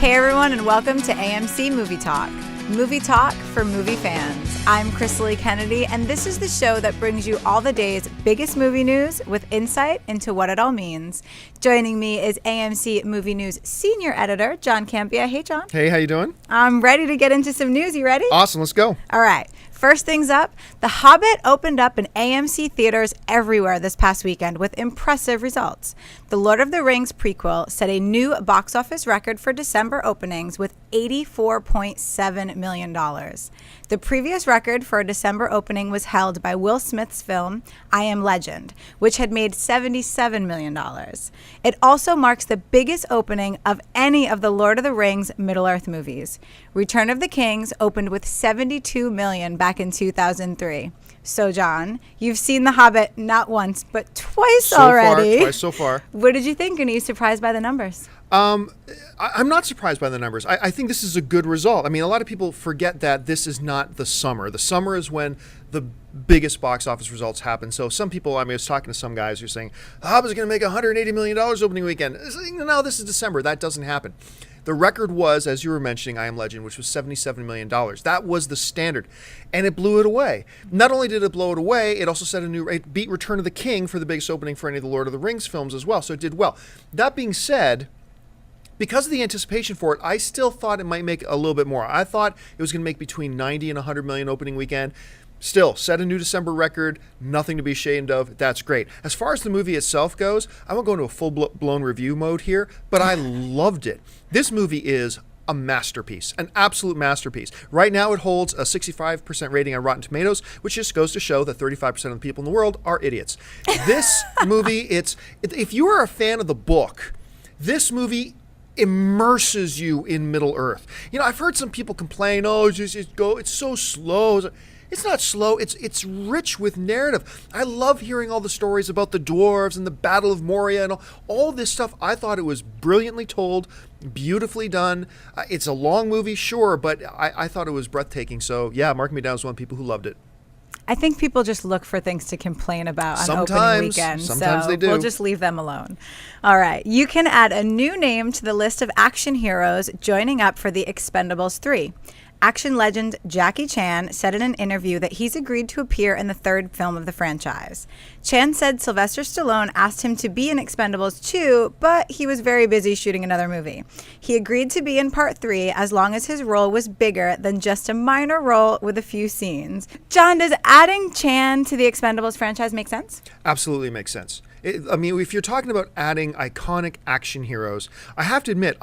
Hey everyone, and welcome to AMC Movie Talk. Movie Talk for movie fans. I'm Crystal Kennedy, and this is the show that brings you all the day's biggest movie news with insight into what it all means. Joining me is AMC Movie News Senior Editor, John Campia. Hey, John. Hey, how you doing? I'm ready to get into some news. You ready? Awesome, let's go. All right. First things up, The Hobbit opened up in AMC theaters everywhere this past weekend with impressive results. The Lord of the Rings prequel set a new box office record for December openings with $84.7 million. The previous record for a December opening was held by Will Smith's film, I Am Legend, which had made $77 million. It also marks the biggest opening of any of the Lord of the Rings Middle-earth movies. Return of the Kings opened with $72 million back in 2003. So, John, you've seen The Hobbit not once, but twice already. Twice so far. What did you think? And are you surprised by the numbers? I'm not surprised by the numbers. I think this is a good result. I mean, a lot of people forget that this is not the summer. The summer is when the biggest box office results happen. So some people, I was talking to some guys who are saying, The Hobbit's going to make $180 million opening weekend. No, this is December. That doesn't happen. The record was, as you were mentioning, I Am Legend, which was $77 million. That was the standard, and it blew it away. Not only did it blow it away, it also set it beat Return of the King for the biggest opening for any of the Lord of the Rings films as well, so it did well. That being said, because of the anticipation for it, I still thought it might make a little bit more. I thought it was going to make between 90 and 100 million opening weekend. Still, set a new December record, nothing to be ashamed of. That's great. As far as the movie itself goes, I won't go into a full-blown review mode here, but I loved it. This movie is a masterpiece, an absolute masterpiece. Right now, it holds a 65% rating on Rotten Tomatoes, which just goes to show that 35% of the people in the world are idiots. This movie, if you are a fan of the book, this movie immerses you in Middle-earth. You know, I've heard some people complain, it's so slow. It's not slow. It's rich with narrative. I love hearing all the stories about the dwarves and the Battle of Moria and all this stuff. I thought it was brilliantly told, beautifully done. It's a long movie, sure, but I thought it was breathtaking. So, yeah, mark me down as one of the people who loved it. I think people just look for things to complain about on opening weekend. Sometimes so they do. We'll just leave them alone. All right. You can add a new name to the list of action heroes joining up for the Expendables 3. Action legend Jackie Chan said in an interview that he's agreed to appear in the third film of the franchise. Chan said Sylvester Stallone asked him to be in Expendables 2, but he was very busy shooting another movie. He agreed to be in part 3 as long as his role was bigger than just a minor role with a few scenes. John, does adding Chan to the Expendables franchise make sense? Absolutely makes sense. I mean, if you're talking about adding iconic action heroes, I have to admit,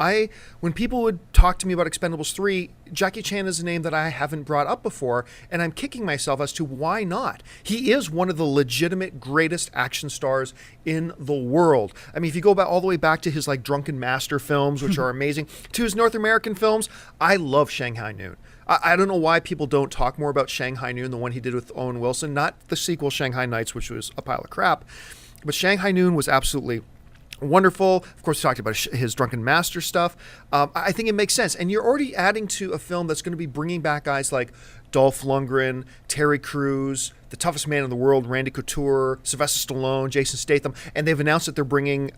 when people would talk to me about Expendables 3, Jackie Chan is a name that I haven't brought up before, and I'm kicking myself as to why not. He is one of the legitimate greatest action stars in the world. I mean, if you go back all the way back to his Drunken Master films, which are amazing, to his North American films, I love Shanghai Noon. I don't know why people don't talk more about Shanghai Noon, the one he did with Owen Wilson, not the sequel Shanghai Nights, which was a pile of crap. But Shanghai Noon was absolutely wonderful. Of course, we talked about his Drunken Master stuff. I think it makes sense. And you're already adding to a film that's going to be bringing back guys like Dolph Lundgren, Terry Crews, the toughest man in the world, Randy Couture, Sylvester Stallone, Jason Statham. And they've announced that they're bringing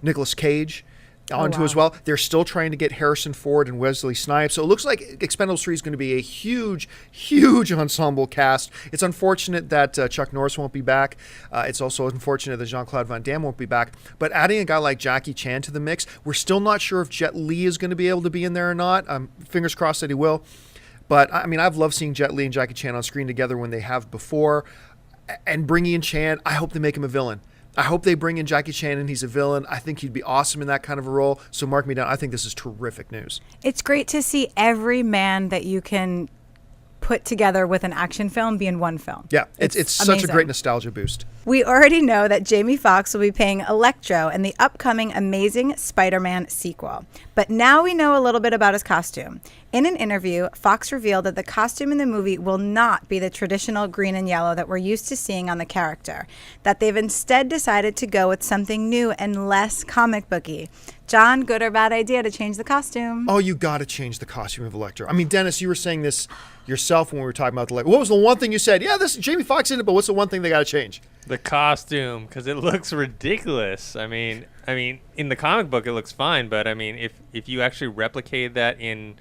Nicolas Cage onto as well. They're still trying to get Harrison Ford and Wesley Snipes. So it looks like Expendables 3 is going to be a huge, huge ensemble cast. It's unfortunate that Chuck Norris won't be back. It's also unfortunate that Jean-Claude Van Damme won't be back. But adding a guy like Jackie Chan to the mix, we're still not sure if Jet Li is going to be able to be in there or not. Fingers crossed that he will. But, I mean, I've loved seeing Jet Li and Jackie Chan on screen together when they have before. And bringing in Chan, I hope they make him a villain. I hope they bring in Jackie Chan and he's a villain. I think he'd be awesome in that kind of a role. So mark me down. I think this is terrific news. It's great to see every man that you can put together with an action film be in one film. Yeah, it's such a great nostalgia boost. We already know that Jamie Foxx will be playing Electro in the upcoming Amazing Spider-Man sequel. But now we know a little bit about his costume. In an interview, Foxx revealed that the costume in the movie will not be the traditional green and yellow that we're used to seeing on the character, that they've instead decided to go with something new and less comic booky. John, good or bad idea to change the costume? Oh, you got to change the costume of Electro. I mean, Dennis, you were saying this yourself when we were talking about the Electro. What was the one thing you said? Yeah, this Jamie Foxx in it, but what's the one thing they got to change? The costume, because it looks ridiculous. I mean, in the comic book it looks fine, but I mean, if you actually replicate that in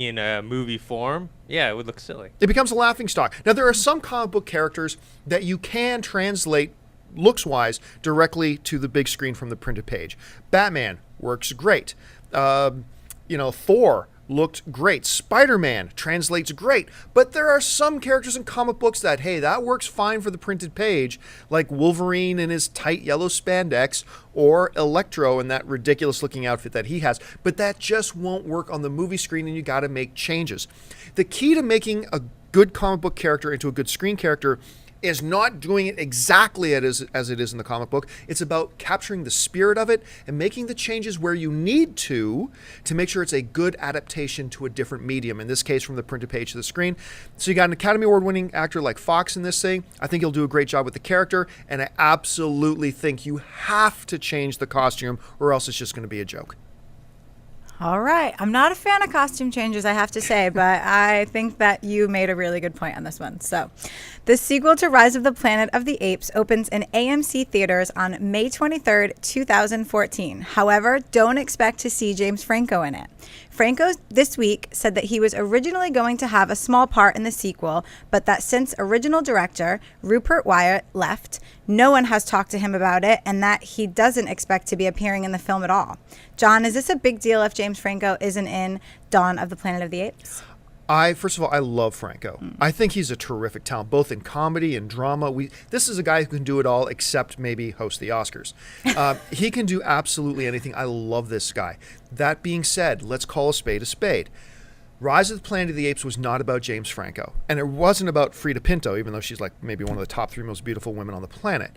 a movie form, yeah, it would look silly. It becomes a laughingstock. Now, there are some comic book characters that you can translate looks-wise directly to the big screen from the printed page. Batman works great. Thor looked great. Spider-Man translates great. But there are some characters in comic books that, hey, that works fine for the printed page, like Wolverine in his tight yellow spandex, or Electro in that ridiculous-looking outfit that he has. But that just won't work on the movie screen, and you got to make changes. The key to making a good comic book character into a good screen character is not doing it exactly as it is in the comic book. It's about capturing the spirit of it and making the changes where you need to make sure it's a good adaptation to a different medium, in this case from the printed page to the screen. So you got an Academy Award winning actor like Fox in this thing. I think he'll do a great job with the character, and I absolutely think you have to change the costume or else it's just going to be a joke. All right. I'm not a fan of costume changes, I have to say, but I think that you made a really good point on this one. So, the sequel to Rise of the Planet of the Apes opens in AMC theaters on May 23rd, 2014. However, don't expect to see James Franco in it. Franco this week said that he was originally going to have a small part in the sequel, but that since original director Rupert Wyatt left, no one has talked to him about it, and that he doesn't expect to be appearing in the film at all. John, is this a big deal if James Franco isn't in Dawn of the Planet of the Apes? First of all, I love Franco. I think he's a terrific talent, both in comedy and drama. This is a guy who can do it all except maybe host the Oscars. He can do absolutely anything. I love this guy. That being said, let's call a spade a spade. Rise of the Planet of the Apes was not about James Franco. And it wasn't about Frida Pinto, even though she's like maybe one of the top 3 most beautiful women on the planet.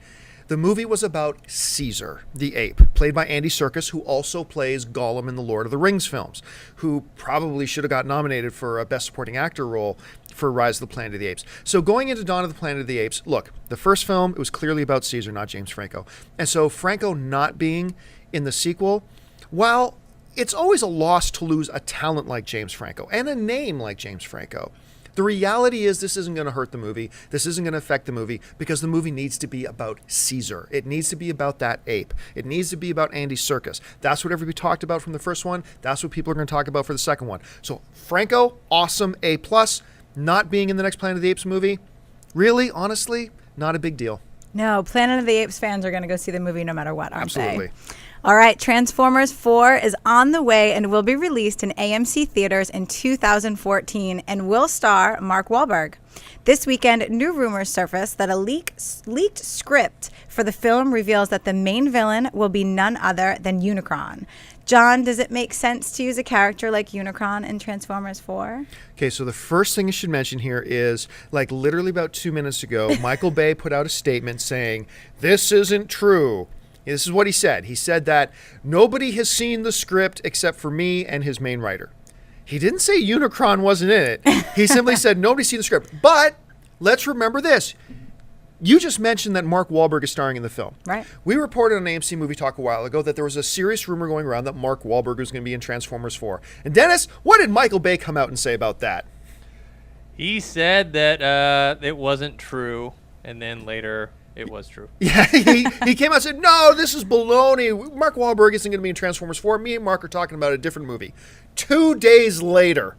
The movie was about Caesar, the ape, played by Andy Serkis, who also plays Gollum in the Lord of the Rings films, who probably should have got nominated for a Best Supporting Actor role for Rise of the Planet of the Apes. So going into Dawn of the Planet of the Apes, look, the first film, it was clearly about Caesar, not James Franco. And so Franco not being in the sequel, while it's always a loss to lose a talent like James Franco and a name like James Franco, the reality is this isn't going to hurt the movie. This isn't going to affect the movie because the movie needs to be about Caesar. It needs to be about that ape. It needs to be about Andy Serkis. That's what everybody talked about from the first one. That's what people are going to talk about for the second one. So Franco, awesome, A+. Not being in the next Planet of the Apes movie, really, honestly, not a big deal. No, Planet of the Apes fans are going to go see the movie no matter what, aren't they? Absolutely. All right, Transformers 4 is on the way and will be released in AMC theaters in 2014 and will star Mark Wahlberg. This weekend, new rumors surfaced that a leaked script for the film reveals that the main villain will be none other than Unicron. John, does it make sense to use a character like Unicron in Transformers 4? Okay, so the first thing I should mention here is, like literally about 2 minutes ago, Michael Bay put out a statement saying, "This isn't true." This is what he said. He said that nobody has seen the script except for me and his main writer. He didn't say Unicron wasn't in it. He simply said nobody's seen the script. But let's remember this. You just mentioned that Mark Wahlberg is starring in the film. Right. We reported on AMC Movie Talk a while ago that there was a serious rumor going around that Mark Wahlberg was going to be in Transformers 4. And Dennis, what did Michael Bay come out and say about that? He said that it wasn't true, and then later it was true. Yeah, he came out and said, no, this is baloney. Mark Wahlberg isn't going to be in Transformers 4. Me and Mark are talking about a different movie. 2 days later,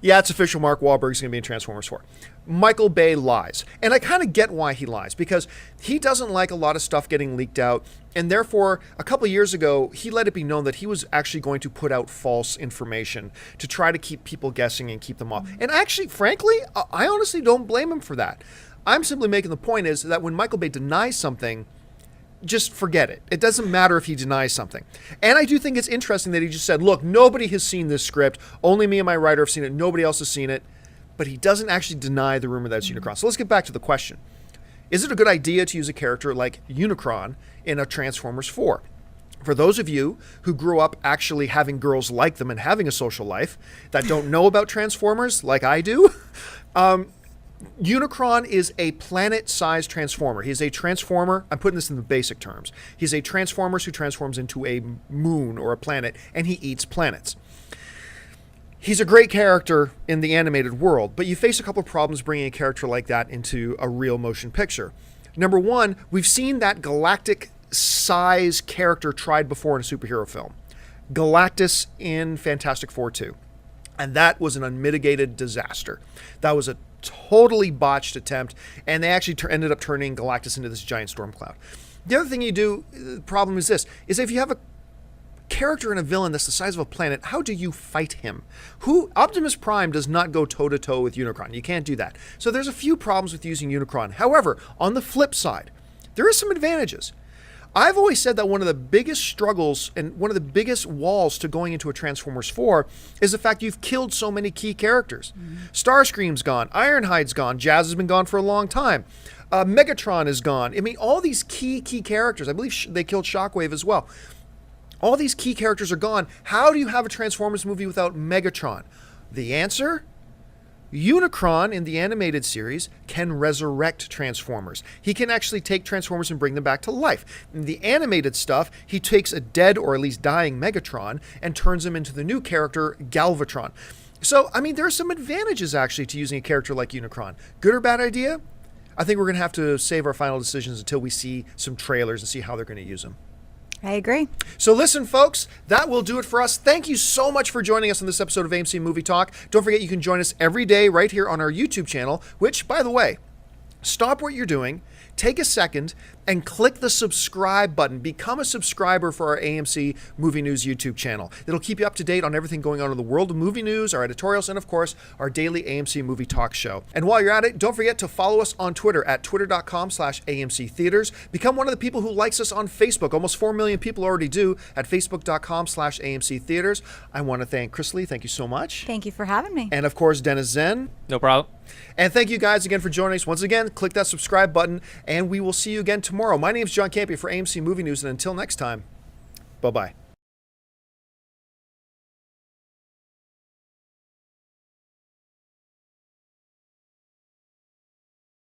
yeah, it's official, Mark Wahlberg is going to be in Transformers 4. Michael Bay lies. And I kind of get why he lies, because he doesn't like a lot of stuff getting leaked out. And therefore, a couple of years ago, he let it be known that he was actually going to put out false information to try to keep people guessing and keep them off. And actually, frankly, I honestly don't blame him for that. I'm simply making the point is that when Michael Bay denies something, just forget it. It doesn't matter if he denies something. And I do think it's interesting that he just said, look, nobody has seen this script. Only me and my writer have seen it. Nobody else has seen it. But he doesn't actually deny the rumor that it's Unicron. So let's get back to the question. Is it a good idea to use a character like Unicron in a Transformers 4? For those of you who grew up actually having girls like them and having a social life that don't know about Transformers like I do, Unicron is a planet-sized transformer. He's a transformer. I'm putting this in the basic terms. He's a transformer who transforms into a moon or a planet, and he eats planets. He's a great character in the animated world, but you face a couple of problems bringing a character like that into a real motion picture. Number one, we've seen that galactic size character tried before in a superhero film. Galactus in Fantastic Four 2. And that was an unmitigated disaster. That was a totally botched attempt, and they actually ended up turning Galactus into this giant storm cloud. The other thing you do, the problem is this, is if you have a character and a villain that's the size of a planet, how do you fight him? Optimus Prime does not go toe-to-toe with Unicron. You can't do that. So there's a few problems with using Unicron. However, on the flip side, there is some advantages. I've always said that one of the biggest struggles and one of the biggest walls to going into a Transformers 4 is the fact you've killed so many key characters. Starscream's gone, Ironhide's gone, Jazz has been gone for a long time, Megatron is gone. I mean, all these key characters, I believe they killed Shockwave as well. All these key characters are gone. How do you have a Transformers movie without Megatron? The answer? Unicron in the animated series can resurrect Transformers. He can actually take Transformers and bring them back to life. In the animated stuff, he takes a dead or at least dying Megatron and turns him into the new character, Galvatron. So, I mean, there are some advantages actually to using a character like Unicron. Good or bad idea? I think we're going to have to save our final decisions until we see some trailers and see how they're going to use them. I agree. So listen, folks, that will do it for us. Thank you so much for joining us on this episode of AMC Movie Talk. Don't forget you can join us every day right here on our YouTube channel, which, by the way, stop what you're doing, take a second, and click the subscribe button. Become a subscriber for our AMC Movie News YouTube channel. It'll keep you up to date on everything going on in the world of movie news, our editorials, and of course, our daily AMC Movie Talk show. And while you're at it, don't forget to follow us on Twitter at twitter.com/AMC Theaters. Become one of the people who likes us on Facebook. Almost 4 million people already do at facebook.com/AMC Theaters. I want to thank Chris Lee. Thank you so much. Thank you for having me. And of course, Dennis Zen. No problem. And thank you guys again for joining us. Once again, click that subscribe button, and we will see you again tomorrow. My name is John Campea for AMC Movie News, and until next time, bye-bye.